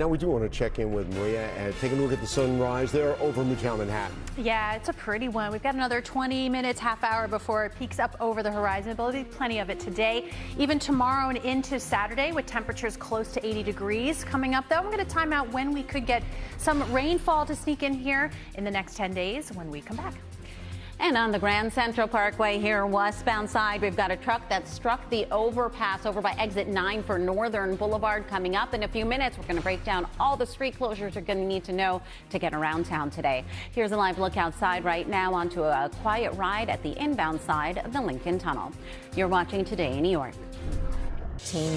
Now we do want to check in with Maria and take a look at the sunrise there over Midtown Manhattan. Yeah, it's a pretty one. We've got another 20 minutes, half hour before it peaks up over the horizon. But there'll be plenty of it today, even tomorrow and into Saturday with temperatures close to 80 degrees. Coming up, though, I'm going to time out when we could get some rainfall to sneak in here in the next 10 days when we come back. And on the Grand Central Parkway here westbound side, we've got a truck that struck the overpass over by exit 9 for Northern Boulevard. Coming up in a few minutes, we're going to break down all the street closures you're going to need to know to get around town today. Here's a live look outside right now onto a quiet ride at the inbound side of the Lincoln Tunnel. You're watching Today in New York.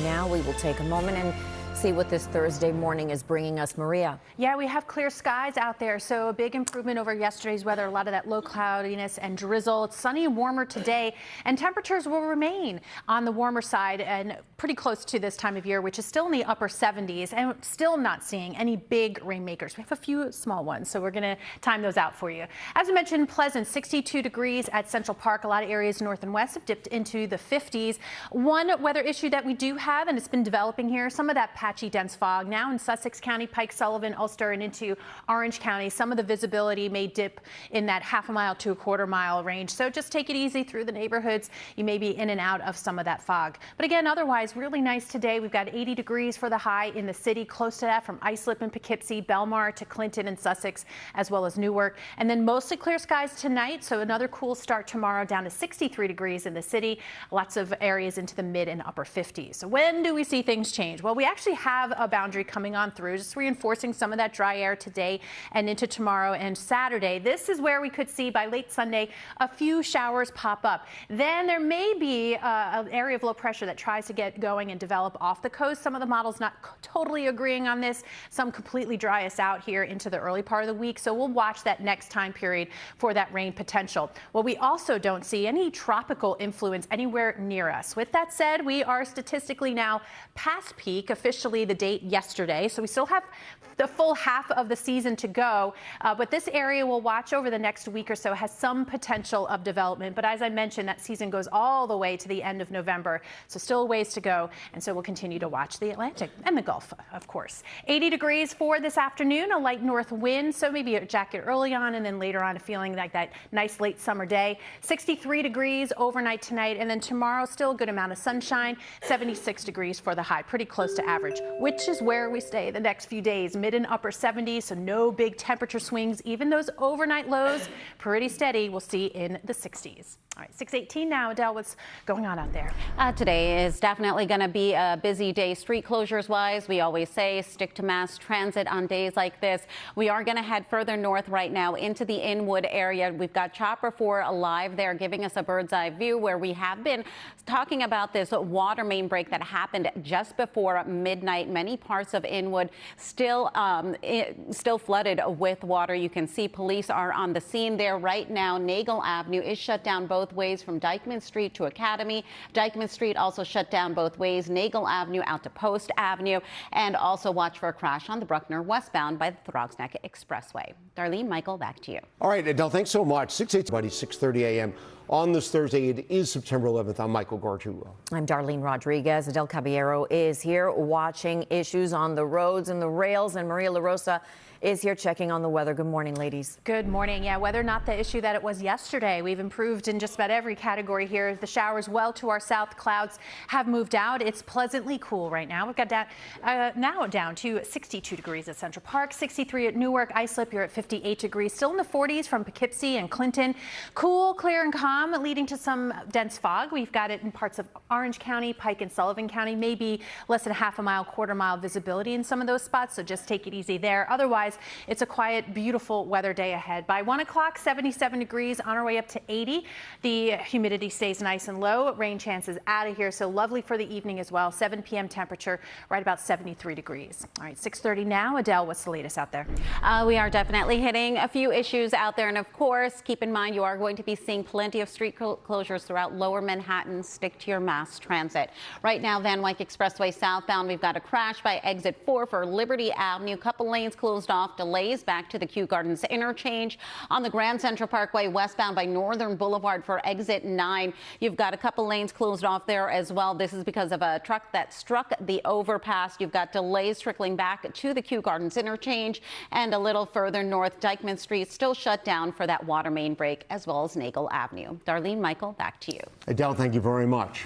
Now we will take a moment and see what this Thursday morning is bringing us. Maria. Yeah, we have clear skies out there, so a big improvement over yesterday's weather. A lot of that low cloudiness and drizzle. It's sunny and warmer today, and temperatures will remain on the warmer side and pretty close to this time of year, which is still in the upper 70s, and still not seeing any big rainmakers. We have a few small ones, so we're going to time those out for you. As I mentioned, pleasant 62 degrees at Central Park. A lot of areas north and west have dipped into the 50s. One weather issue that we do have, and it's been developing here, some of that patchy dense fog now in Sussex County, Pike, Sullivan, Ulster, and into Orange County. Some of the visibility may dip in that half a mile to a quarter mile range. So just take it easy through the neighborhoods. You may be in and out of some of that fog. But again, otherwise, really nice today. We've got 80 degrees for the high in the city, close to that from Islip and Poughkeepsie, Belmar to Clinton and Sussex, as well as Newark. And then mostly clear skies tonight. So another cool start tomorrow, down to 63 degrees in the city. Lots of areas into the mid and upper 50s. So when do we see things change? Well, we actually have a boundary coming on through, just reinforcing some of that dry air today and into tomorrow and Saturday. This is where we could see by late Sunday a few showers pop up. Then there may be an area of low pressure that tries to get going and develop off the coast. Some of the models not totally agreeing on this. Some completely dry us out here into the early part of the week. So we'll watch that next time period for that rain potential. Well, we also don't see any tropical influence anywhere near us. With that said, we are statistically now past peak, officially the date yesterday. So we still have the full half of the season to go. But this area we'll watch over the next week or so has some potential of development. But as I mentioned, that season goes all the way to the end of November. So still a ways to go. And so we'll continue to watch the Atlantic and the Gulf, of course. 80 degrees for this afternoon, a light north wind. So maybe a jacket early on and then later on feeling like that nice late summer day. 63 degrees overnight tonight. And then tomorrow, still a good amount of sunshine. 76 degrees for the high, pretty close to average, which is where we stay the next few days, mid and upper 70s, so no big temperature swings. Even those overnight lows, pretty steady, we'll see in the 60s. All right, 6:18 now. Adele, what's going on out there? Today is definitely going to be a busy day street closures wise. We always say stick to mass transit on days like this. We are going to head further north right now into the Inwood area. We've got Chopper 4 live there giving us a bird's eye view where we have been talking about this water main break that happened just before midnight. Many parts of Inwood still flooded with water. You can see police are on the scene there right now. Nagel Avenue is shut down both ways from Dyckman Street to Academy. Dyckman Street also shut down both ways. Nagel Avenue out to Post Avenue, and also watch for a crash on the Bruckner westbound by the Throgs Neck Expressway. Darlene, Michael, back to you. All right, Adele, thanks so much. 6:30 a.m. on this Thursday. It is September 11th. I'm Michael Gargiulo. I'm Darlene Rodriguez. Adelle Caballero is here watching issues on the roads and the rails, and Maria LaRosa is here checking on the weather. Good morning, ladies. Good morning. Yeah, weather not the issue that it was yesterday. We've improved in just about every category here. The showers well to our south. Clouds have moved out. It's pleasantly cool right now. We've got that now down to 62 degrees at Central Park, 63 at Newark. Islip, you're at 58 degrees. Still in the 40s from Poughkeepsie and Clinton. Cool, clear, and calm, leading to some dense fog. We've got it in parts of Orange County, Pike, and Sullivan County. Maybe less than half a mile, quarter mile visibility in some of those spots. So just take it easy there. Otherwise, it's a quiet, beautiful weather day ahead. By 1 o'clock, 77 degrees, on our way up to 80. The humidity stays nice and low. Rain chances out of here, so lovely for the evening as well. 7 p.m. temperature, right about 73 degrees. All right, 6:30 now. Adele, what's the latest out there? We are definitely hitting a few issues out there. And of course, keep in mind, you are going to be seeing plenty of street closures throughout lower Manhattan. Stick to your mass transit. Right now, Van Wyck Expressway southbound, we've got a crash by exit 4 for Liberty Avenue. Couple lanes closed off. Delays back to the Kew Gardens interchange. On the Grand Central Parkway westbound by Northern Boulevard for exit 9, you've got a couple lanes closed off there as well. This is because of a truck that struck the overpass. You've got delays trickling back to the Kew Gardens interchange, and a little further north, Dyckman Street still shut down for that water main break, as well as Nagel Avenue. Darlene, Michael, back to you. Adele, thank you very much.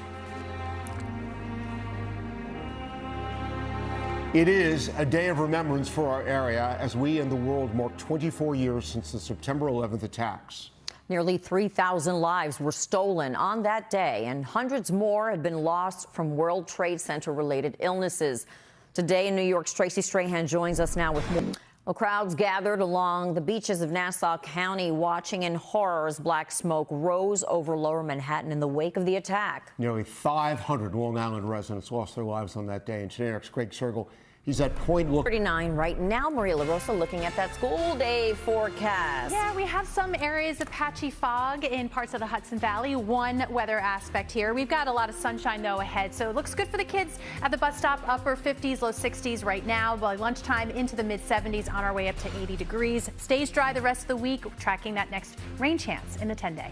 It is a day of remembrance for our area as we and the world mark 24 years since the September 11th attacks. Nearly 3,000 lives were stolen on that day, and hundreds more had been lost from World Trade Center related illnesses. Today in New York's Tracy Strahan joins us now with more. Well, crowds gathered along the beaches of Nassau County watching in horror as black smoke rose over lower Manhattan in the wake of the attack. Nearly 500 Long Island residents lost their lives on that day. And today, our Greg Sergel, he's at Point Look. 39 right now. Maria LaRosa looking at that school day forecast. Yeah, we have some areas of patchy fog in parts of the Hudson Valley. One weather aspect here. We've got a lot of sunshine, though, ahead. So it looks good for the kids at the bus stop. Upper 50s, low 60s right now. By lunchtime, into the mid 70s on our way up to 80 degrees. Stays dry the rest of the week. Tracking that next rain chance in the 10-day.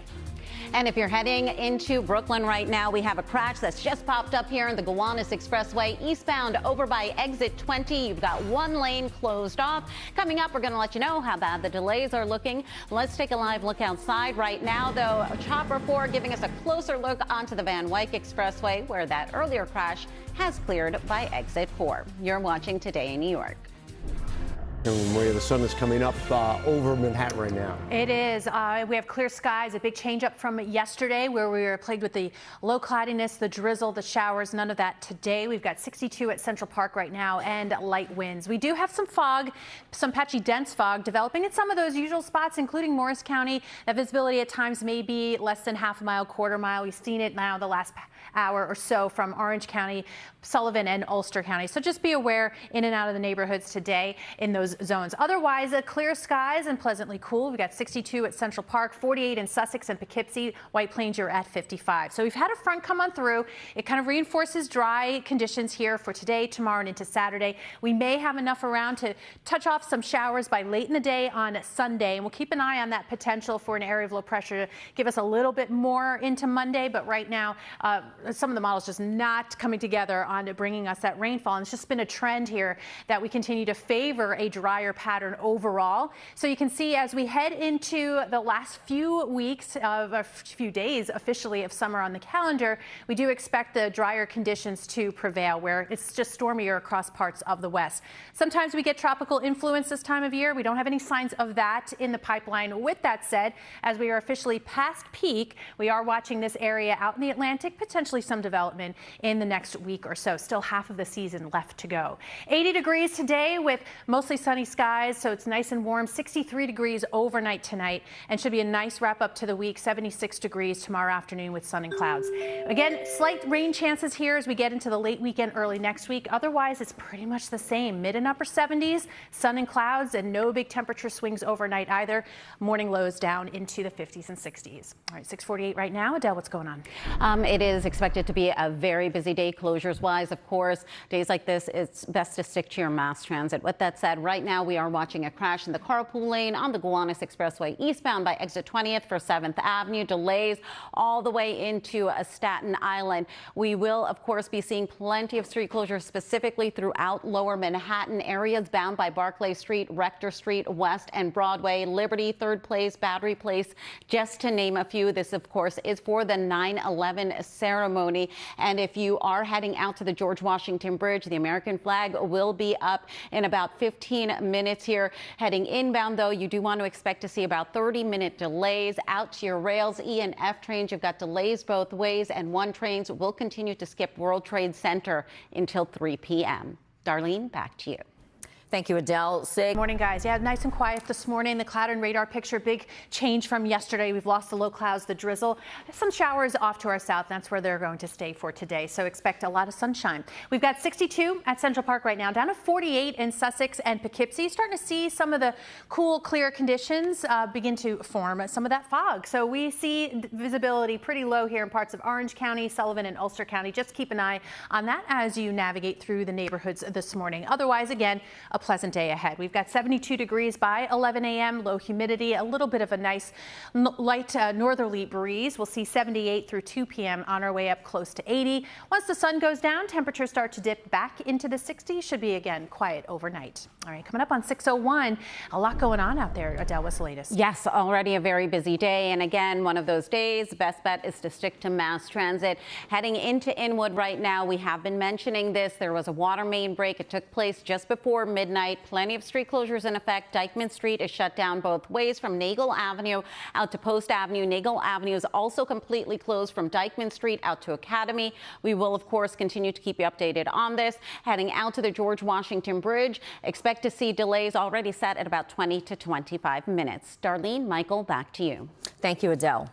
And if you're heading into Brooklyn right now, we have a crash that's just popped up here in the Gowanus Expressway eastbound over by exit 20. You've got one lane closed off. Coming up, we're going to let you know how bad the delays are looking. Let's take a live look outside right now, though. Chopper 4 giving us a closer look onto the Van Wyck Expressway, where that earlier crash has cleared by exit 4. You're watching Today in New York. Maria, the sun is coming up over Manhattan right now. It is. We have clear skies, a big change up from yesterday where we were plagued with the low cloudiness, the drizzle, the showers, none of that today. We've got 62 at Central Park right now and light winds. We do have some fog, some patchy dense fog developing in some of those usual spots, including Morris County. That visibility at times may be less than half a mile, quarter mile. We've seen it now the last hour or so from Orange County, Sullivan, and Ulster County. So just be aware in and out of the neighborhoods today in those zones. Otherwise, clear skies and pleasantly cool. We've got 62 at Central Park, 48 in Sussex and Poughkeepsie. White Plains, you're at 55. So we've had a front come on through. It kind of reinforces dry conditions here for today, tomorrow, and into Saturday. We may have enough around to touch off some showers by late in the day on Sunday, and we'll keep an eye on that potential for an area of low pressure to give us a little bit more into Monday. But right now, some of the models just not coming together on bringing us that rainfall. And it's just been a trend here that we continue to favor a drier pattern overall. So you can see as we head into the last few weeks of a few days officially of summer on the calendar, we do expect the drier conditions to prevail where it's just stormier across parts of the west. Sometimes we get tropical influence this time of year. We don't have any signs of that in the pipeline. With that said, as we are officially past peak, we are watching this area out in the Atlantic, potentially some development in the next week or so. Still half of the season left to go. 80 degrees today with mostly sunny skies, so it's nice and warm. 63 degrees overnight tonight, and should be a nice wrap up to the week. 76 degrees tomorrow afternoon with sun and clouds. Again, slight rain chances here as we get into the late weekend, early next week. Otherwise, it's pretty much the same. Mid and upper 70s, sun and clouds, and no big temperature swings overnight either. Morning lows down into the 50s and 60s. All right, 6:48 right now. Adele, what's going on? It is expected to be a very busy day closures wise. Of course, days like this, it's best to stick to your mass transit. With that said, right now we are watching a crash in the carpool lane on the Gowanus Expressway eastbound by exit 20th for 7th Avenue. Delays all the way into Staten Island. We will, of course, be seeing plenty of street closures specifically throughout lower Manhattan areas bound by Barclay Street, Rector Street, West and Broadway, Liberty, Third Place, Battery Place, just to name a few. This, of course, is for the 9/11 ceremony. And if you are heading out to the George Washington Bridge, the American flag will be up in about 15 minutes here. Heading inbound, though, you do want to expect to see about 30-minute delays out to your rails. E and F trains, you've got delays both ways, and 1 trains will continue to skip World Trade Center until 3 p.m. Darlene, back to you. Thank you, Adele. Sig. Morning, guys. Yeah, nice and quiet this morning. The cloud and radar picture, big change from yesterday. We've lost the low clouds, the drizzle. Some showers off to our south. That's where they're going to stay for today. So expect a lot of sunshine. We've got 62 at Central Park right now, down to 48 in Sussex and Poughkeepsie. Starting to see some of the cool, clear conditions begin to form some of that fog. So we see visibility pretty low here in parts of Orange County, Sullivan and Ulster County. Just keep an eye on that as you navigate through the neighborhoods this morning. Otherwise, again, a pleasant day ahead. We've got 72 degrees by 11 a.m., low humidity, a little bit of a nice light northerly breeze. We'll see 78 through 2 p.m. on our way up close to 80. Once the sun goes down, temperatures start to dip back into the 60s. Should be, again, quiet overnight. All right, coming up on 6:01, a lot going on out there. Adele, what's the latest? Yes, already a very busy day. And again, one of those days, best bet is to stick to mass transit. Heading into Inwood right now, we have been mentioning this. There was a water main break. It took place just before midnight. Plenty of street closures in effect. Dykeman Street is shut down both ways from Nagle Avenue out to Post Avenue. Nagle Avenue is also completely closed from Dykeman Street out to Academy. We will, of course, continue to keep you updated on this. Heading out to the George Washington Bridge, expect to see delays already set at about 20 to 25 minutes. Darlene, Michael, back to you. Thank you, Adele.